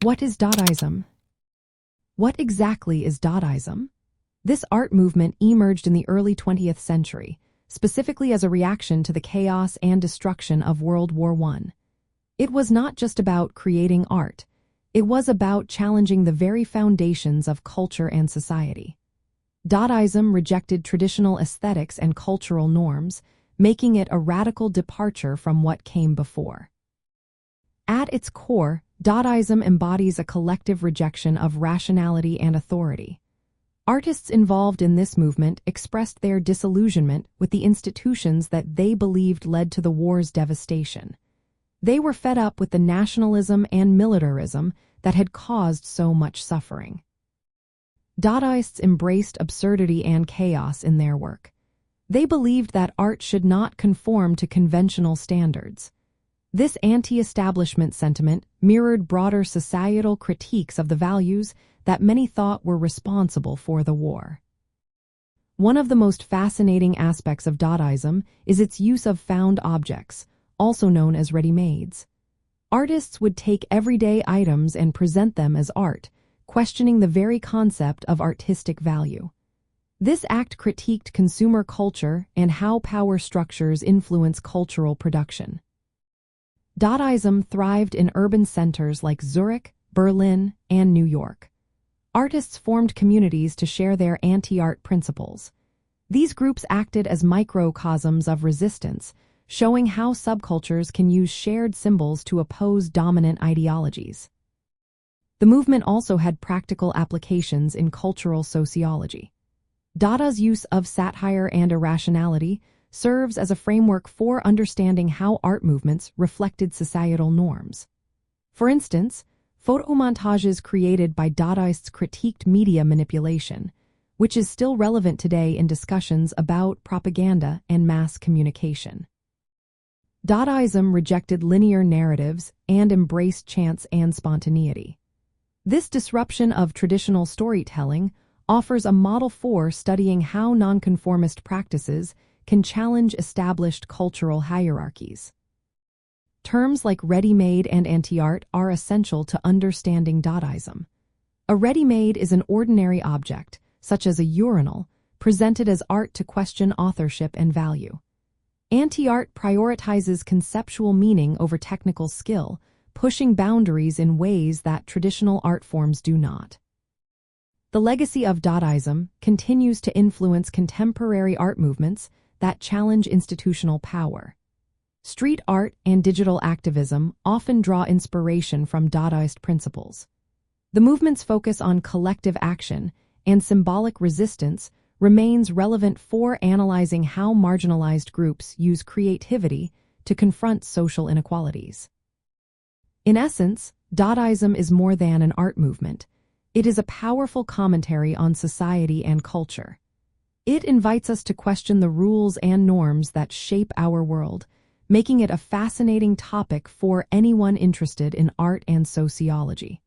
What is Dadaism? What exactly is Dadaism? This art movement emerged in the early 20th century, specifically as a reaction to the chaos and destruction of World War I. It was not just about creating art. It was about challenging the very foundations of culture and society. Dadaism rejected traditional aesthetics and cultural norms, making it a radical departure from what came before. At its core, Dadaism embodies a collective rejection of rationality and authority. Artists involved in this movement expressed their disillusionment with the institutions that they believed led to the war's devastation. They were fed up with the nationalism and militarism that had caused so much suffering. Dadaists embraced absurdity and chaos in their work. They believed that art should not conform to conventional standards. This anti-establishment sentiment mirrored broader societal critiques of the values that many thought were responsible for the war. One of the most fascinating aspects of Dadaism is its use of found objects, also known as readymades. Artists would take everyday items and present them as art, questioning the very concept of artistic value. This act critiqued consumer culture and how power structures influence cultural production. Dadaism thrived in urban centers like Zurich, Berlin, and New York. Artists formed communities to share their anti-art principles. These groups acted as microcosms of resistance, showing how subcultures can use shared symbols to oppose dominant ideologies. The movement also had practical applications in cultural sociology. Dada's use of satire and irrationality serves as a framework for understanding how art movements reflected societal norms. For instance, photomontages created by Dadaists critiqued media manipulation, which is still relevant today in discussions about propaganda and mass communication. Dadaism rejected linear narratives and embraced chance and spontaneity. This disruption of traditional storytelling offers a model for studying how nonconformist practices can challenge established cultural hierarchies. Terms like ready-made and anti-art are essential to understanding Dadaism. A ready-made is an ordinary object, such as a urinal, presented as art to question authorship and value. Anti-art prioritizes conceptual meaning over technical skill, pushing boundaries in ways that traditional art forms do not. The legacy of Dadaism continues to influence contemporary art movements that challenge institutional power. Street art and digital activism often draw inspiration from Dadaist principles. The movement's focus on collective action and symbolic resistance remains relevant for analyzing how marginalized groups use creativity to confront social inequalities. In essence, Dadaism is more than an art movement. It is a powerful commentary on society and culture. It invites us to question the rules and norms that shape our world, making it a fascinating topic for anyone interested in art and sociology.